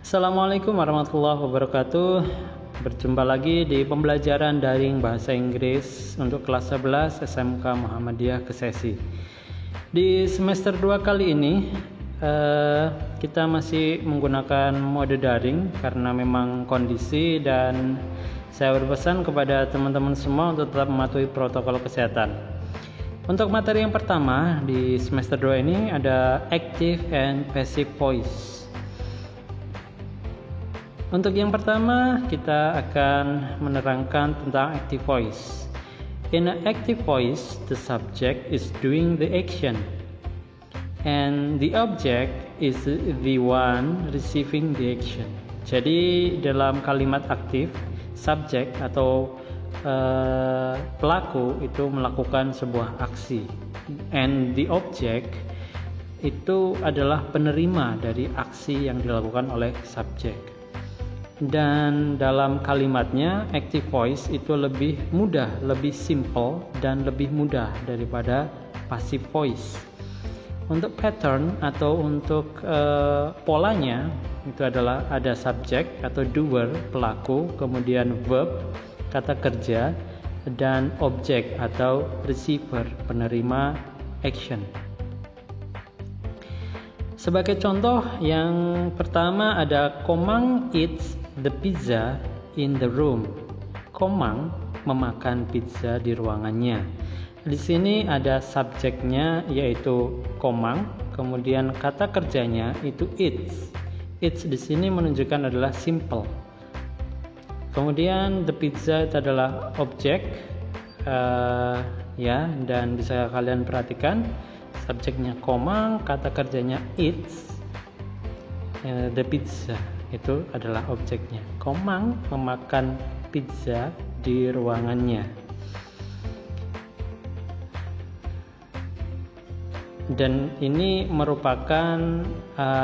Assalamualaikum warahmatullahi wabarakatuh. Berjumpa lagi di pembelajaran daring bahasa Inggris untuk kelas 11 SMK Muhammadiyah Kesesi. Di semester 2 kali ini kita masih menggunakan mode daring karena memang kondisi, dan saya berpesan kepada teman-teman semua untuk tetap mematuhi protokol kesehatan. Untuk materi yang pertama di semester 2 ini ada active and passive voice. Untuk yang pertama, kita akan menerangkan tentang active voice. In an active voice, the subject is doing the action, and the object is the one receiving the action. Jadi dalam kalimat aktif, subjek atau pelaku itu melakukan sebuah aksi, and the object itu adalah penerima dari aksi yang dilakukan oleh subjek. Dan dalam kalimatnya active voice itu lebih mudah, lebih simple dan lebih mudah daripada passive voice. Untuk pattern atau untuk polanya itu adalah ada subjek atau doer, pelaku, kemudian verb, kata kerja, dan objek atau receiver, penerima action. Sebagai contoh yang pertama ada Komang eats the pizza in the room. Komang memakan pizza di ruangannya. Di sini ada subjeknya yaitu Komang, kemudian kata kerjanya itu eats. Eats di sini menunjukkan adalah simple. Kemudian the pizza itu adalah objek, dan bisa kalian perhatikan subjeknya Komang, kata kerjanya eats, the pizza itu adalah objeknya. Komang memakan pizza di ruangannya. Dan ini merupakan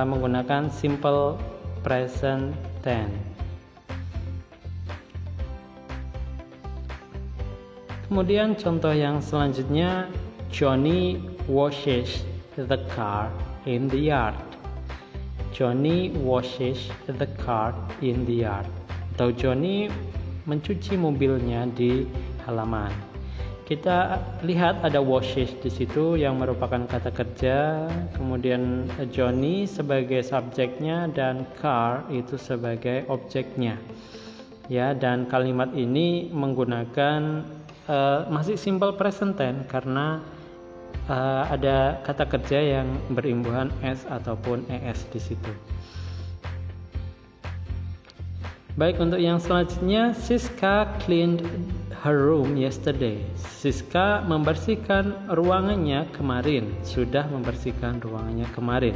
menggunakan simple present tense. Kemudian contoh yang selanjutnya, Johnny washes the car in the yard. Johnny washes the car in the yard. Atau Johnny mencuci mobilnya di halaman. Kita lihat ada washes di situ yang merupakan kata kerja, kemudian Johnny sebagai subjeknya dan car itu sebagai objeknya. Ya, dan kalimat ini menggunakan masih simple present tense karena ada kata kerja yang berimbuhan s ataupun es di situ. Baik, untuk yang selanjutnya, Siska cleaned her room yesterday. Siska membersihkan ruangannya kemarin. Sudah membersihkan ruangannya kemarin.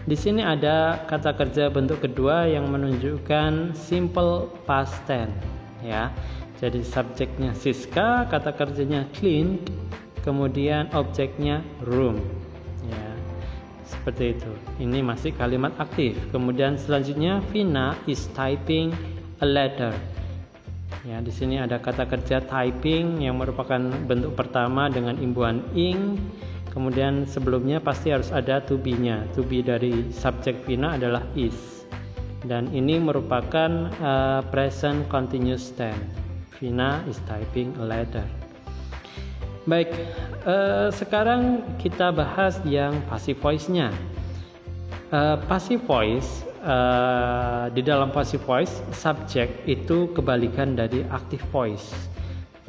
Di sini ada kata kerja bentuk kedua yang menunjukkan simple past tense, ya. Jadi subjeknya Siska, kata kerjanya cleaned, kemudian objeknya room, ya, seperti itu. Ini masih kalimat aktif. Kemudian selanjutnya, Vina is typing a letter. Ya, di sini ada kata kerja typing yang merupakan bentuk pertama dengan imbuhan ing. Kemudian sebelumnya pasti harus ada to be-nya. To be dari subjek Vina adalah is. Dan ini merupakan present continuous tense. Vina is typing a letter. Baik, sekarang kita bahas yang passive voice-nya. Passive voice, di dalam passive voice, subjek itu kebalikan dari active voice.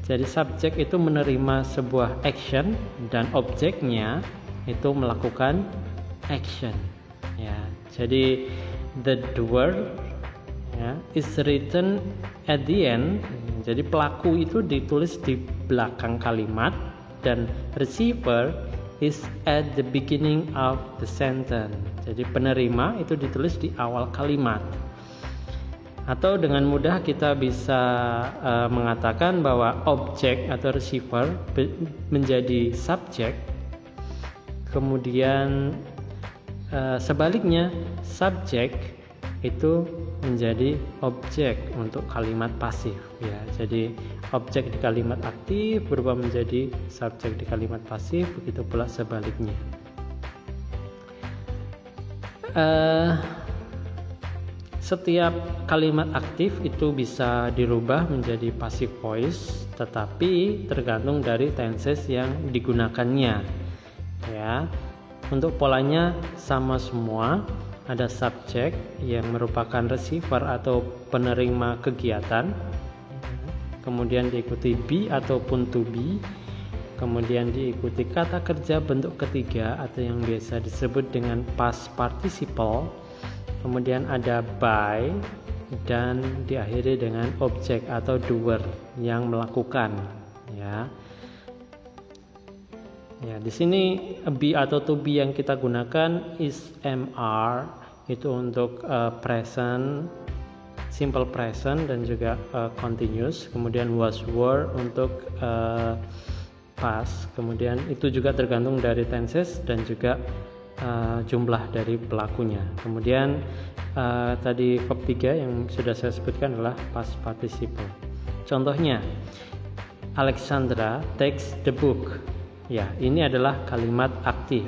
Jadi subjek itu menerima sebuah action dan objeknya itu melakukan action. Ya, jadi the doer, ya, is written at the end. Jadi pelaku itu ditulis di belakang kalimat dan receiver is at the beginning of the sentence. Jadi penerima itu ditulis di awal kalimat. Atau dengan mudah kita bisa mengatakan bahwa objek atau receiver menjadi subjek, kemudian sebaliknya subjek itu menjadi objek untuk kalimat pasif, ya. Jadi objek di kalimat aktif berubah menjadi subjek di kalimat pasif, begitu pula sebaliknya. Setiap kalimat aktif itu bisa dirubah menjadi passive voice, tetapi tergantung dari tenses yang digunakannya. Ya, untuk polanya sama semua. Ada subject yang merupakan receiver atau penerima kegiatan, kemudian diikuti be ataupun to be, kemudian diikuti kata kerja bentuk ketiga atau yang biasa disebut dengan past participle, kemudian ada by, dan diakhiri dengan objek atau doer yang melakukan. Ya, di sini be atau to be yang kita gunakan is mr itu untuk present, simple present dan juga continuous, kemudian was were untuk past, kemudian itu juga tergantung dari tenses dan juga jumlah dari pelakunya. Kemudian tadi verb 3 yang sudah saya sebutkan adalah past participle. Contohnya, Alexandra takes the book. Ya, ini adalah kalimat aktif.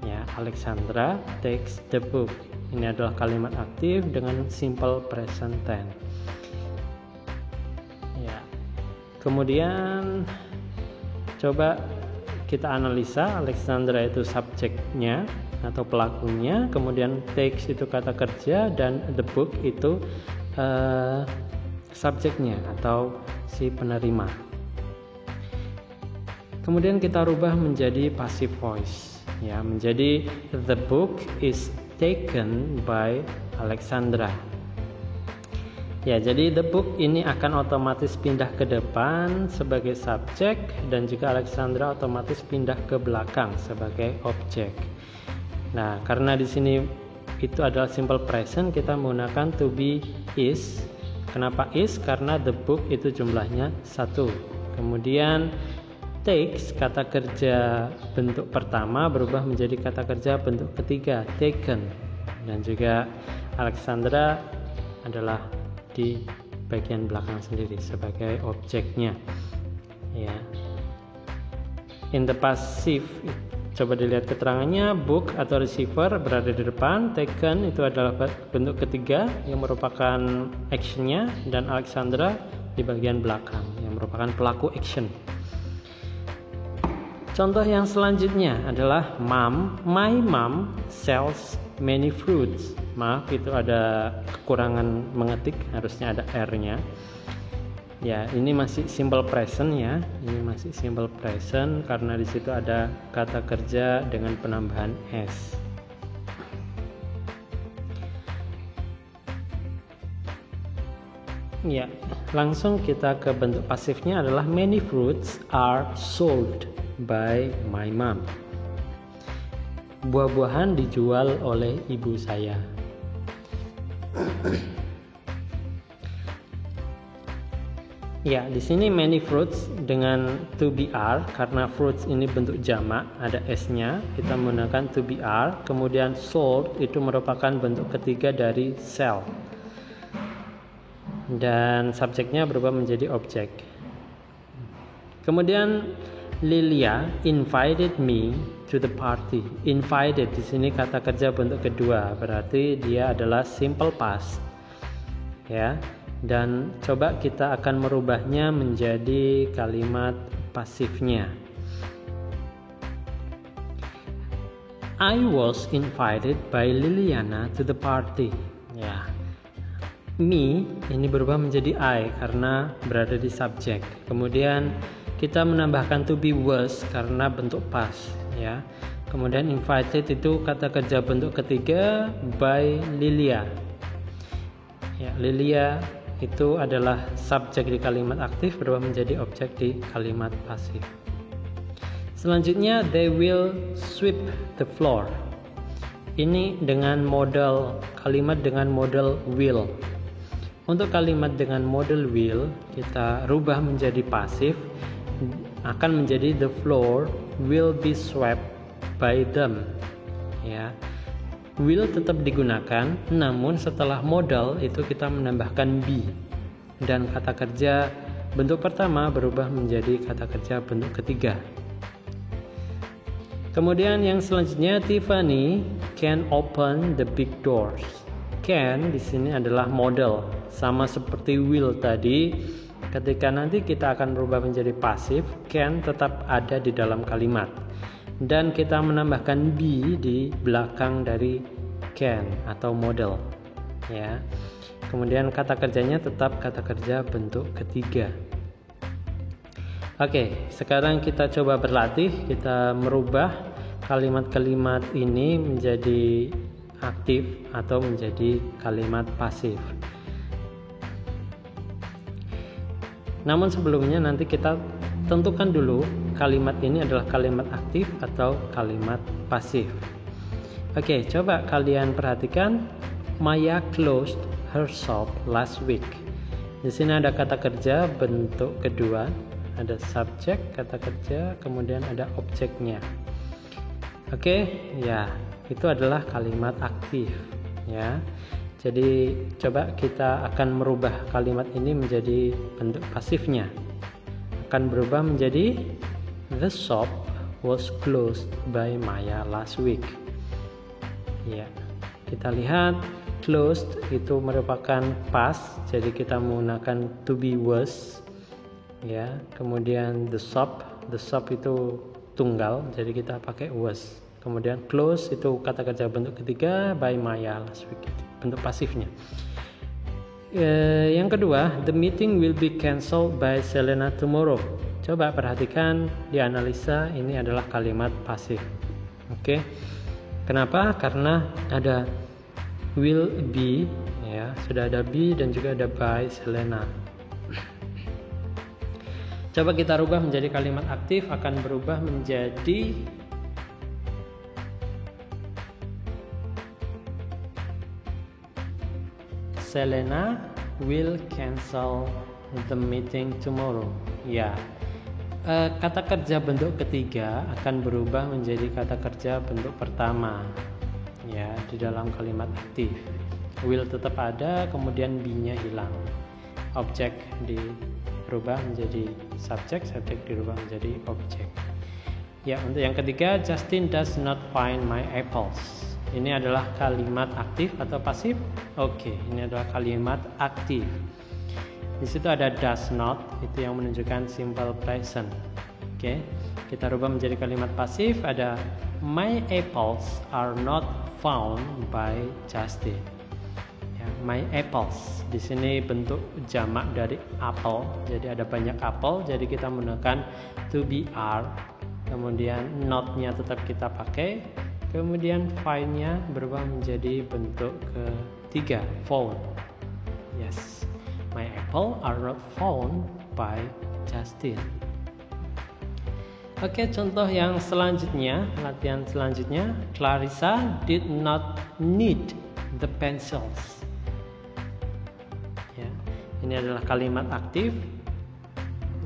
Ya, Alexandra takes the book. Ini adalah kalimat aktif dengan simple present tense. Ya. Kemudian coba kita analisa. Alexandra itu subjeknya atau pelakunya, kemudian takes itu kata kerja, dan the book itu subjeknya atau si penerima. Kemudian kita rubah menjadi passive voice, ya, menjadi the book is taken by Alexandra. Ya, jadi the book ini akan otomatis pindah ke depan sebagai subjek dan juga Alexandra otomatis pindah ke belakang sebagai objek. Nah, karena di sini itu adalah simple present, kita menggunakan to be is. Kenapa is? Karena the book itu jumlahnya 1. Kemudian takes, kata kerja bentuk pertama berubah menjadi kata kerja bentuk ketiga, taken, dan juga Alexandra adalah di bagian belakang sendiri sebagai objeknya. Ya. In the passive, coba dilihat keterangannya, book atau receiver berada di depan, taken itu adalah bentuk ketiga yang merupakan actionnya, dan Alexandra di bagian belakang yang merupakan pelaku action. Contoh yang selanjutnya adalah my mom sells many fruits. Maaf, itu ada kekurangan mengetik, harusnya ada R-nya. Ya, ini masih simple present ya. Ini masih simple present karena di situ ada kata kerja dengan penambahan s. Ya, langsung kita ke bentuk pasifnya adalah many fruits are sold by my mom. Buah-buahan dijual oleh ibu saya. Ya, di sini many fruits dengan to be are, karena fruits ini bentuk jamak, ada s-nya, kita menggunakan to be are. Kemudian sold itu merupakan bentuk ketiga dari sell. Dan subjeknya berubah menjadi objek. Kemudian Lilia invited me to the party. Invited di sini kata kerja bentuk kedua, berarti dia adalah simple past. Ya. Dan coba kita akan merubahnya menjadi kalimat pasifnya. I was invited by Liliana to the party. Ya. Me ini berubah menjadi I karena berada di subjek. Kemudian kita menambahkan to be was karena bentuk past, ya. Kemudian invited itu kata kerja bentuk ketiga by Lilia. Ya, Lilia itu adalah subjek di kalimat aktif berubah menjadi objek di kalimat pasif. Selanjutnya, they will sweep the floor. Ini dengan model kalimat dengan model will. Untuk kalimat dengan model will kita rubah menjadi pasif, akan menjadi the floor will be swept by them. Ya, will tetap digunakan, namun setelah modal itu kita menambahkan be, dan kata kerja bentuk pertama berubah menjadi kata kerja bentuk ketiga. Kemudian yang selanjutnya, Tiffany can open the big doors. can di sini adalah model, sama seperti will tadi. Ketika nanti kita akan berubah menjadi pasif, can tetap ada di dalam kalimat. Dan kita menambahkan be di belakang dari can atau model. Ya. Kemudian kata kerjanya tetap kata kerja bentuk ketiga. Oke, sekarang kita coba berlatih. Kita merubah kalimat-kalimat ini menjadi aktif atau menjadi kalimat pasif. Namun sebelumnya nanti kita tentukan dulu kalimat ini adalah kalimat aktif atau kalimat pasif. Oke, coba kalian perhatikan. Maya closed her shop last week. Di sini ada kata kerja bentuk kedua, ada subjek kata kerja, kemudian ada objeknya. Oke, ya, itu adalah kalimat aktif, ya. Jadi coba kita akan merubah kalimat ini menjadi bentuk pasifnya. Akan berubah menjadi the shop was closed by Maya last week. Ya, kita lihat closed itu merupakan past, jadi kita menggunakan to be was. Ya, kemudian the shop itu tunggal, jadi kita pakai was. Kemudian close itu kata kerja bentuk ketiga by Maya last week, bentuk pasifnya. Yang kedua, the meeting will be cancelled by Selena tomorrow. Coba perhatikan, dianalisa, ini adalah kalimat pasif. Oke. Kenapa? Karena ada will be, ya, sudah ada be dan juga ada by Selena. Coba kita rubah menjadi kalimat aktif, akan berubah menjadi Selena will cancel the meeting tomorrow. Ya, kata kerja bentuk ketiga akan berubah menjadi kata kerja bentuk pertama. Ya, di dalam kalimat aktif. Will tetap ada, kemudian be-nya hilang. Objek dirubah menjadi subjek, subjek dirubah menjadi objek. Ya, untuk yang ketiga, Justin does not find my apples. Ini adalah kalimat aktif atau pasif? Oke, ini adalah kalimat aktif. Di situ ada does not, itu yang menunjukkan simple present. Oke, kita rubah menjadi kalimat pasif. Ada my apples are not found by Justin. Ya, my apples. Di sini bentuk jamak dari apple. Jadi ada banyak apel. Jadi kita menggunakan to be are. Kemudian not-nya tetap kita pakai. Kemudian find-nya berubah menjadi bentuk ketiga, found. Yes, my apple are not found by Justin. Oke, contoh yang selanjutnya, latihan selanjutnya, Clarissa did not need the pencils. Ya, ini adalah kalimat aktif,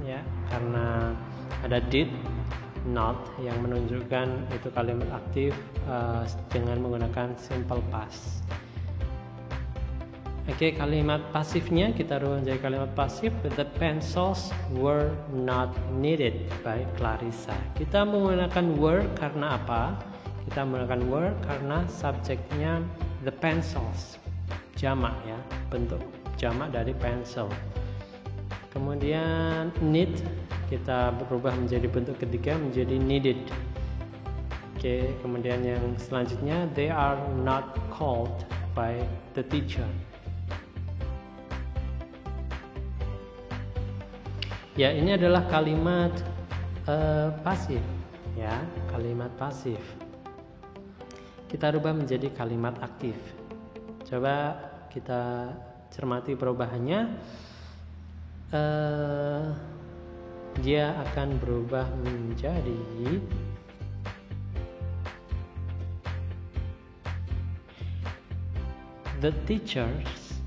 ya, karena ada did, not yang menunjukkan itu kalimat aktif dengan menggunakan simple past. Oke, kalimat pasifnya kita rubah menjadi kalimat pasif. The pencils were not needed by Clarissa. Kita menggunakan were karena apa? Kita menggunakan were karena subjeknya the pencils, jamak, ya, bentuk jamak dari pencil. Kemudian need kita berubah menjadi bentuk ketiga menjadi needed. Oke, kemudian yang selanjutnya, they are not called by the teacher. Ya, ini adalah kalimat pasif, ya, kalimat pasif. Kita rubah menjadi kalimat aktif. Coba kita cermati perubahannya. Dia akan berubah menjadi the teachers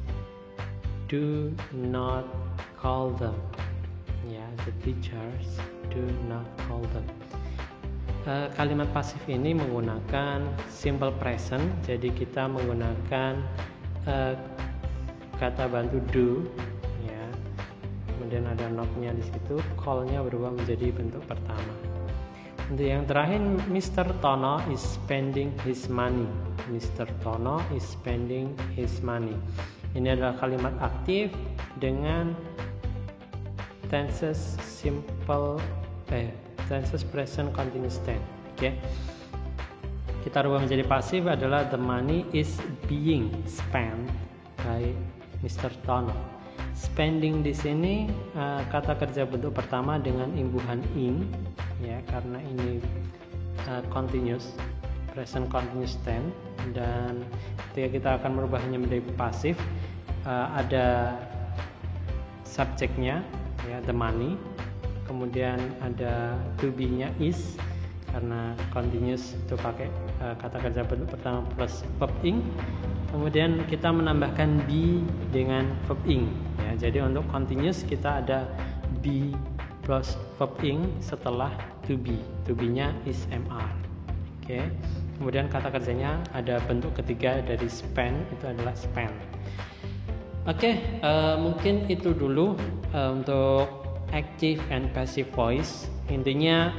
do not call them. Ya, the teachers do not call them. Kalimat pasif ini menggunakan simple present, jadi kita menggunakan kata bantu do, ya. Kemudian ada not-nya di situ, call-nya berubah menjadi bentuk pertama. Untuk yang terakhir, Mr. Tono is spending his money. Mr. Tono is spending his money. Ini adalah kalimat aktif dengan tenses present continuous tense. Oke. Kita rubah menjadi pasif adalah the money is being spent by Mr. Tono. Spending di sini kata kerja bentuk pertama dengan imbuhan ing, ya, karena ini continuous, present continuous tense, dan ketika kita akan merubahnya menjadi pasif, ada subjeknya, ya, the money, kemudian ada to be-nya is, karena continuous itu pakai kata kerja bentuk pertama plus verb ing. Kemudian kita menambahkan be dengan verb ing, ya. Jadi untuk continuous kita ada be plus verb ing setelah to be. To be-nya is mr. Oke. Kemudian kata kerjanya ada bentuk ketiga dari spend, itu adalah spend. Oke, mungkin itu dulu untuk active and passive voice. Intinya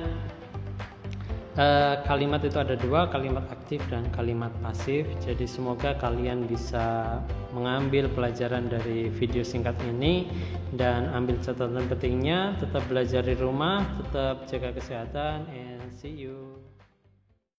kalimat itu ada dua, kalimat aktif dan kalimat pasif. Jadi semoga kalian bisa mengambil pelajaran dari video singkat ini dan ambil catatan pentingnya. Tetap belajar di rumah, tetap jaga kesehatan, and see you.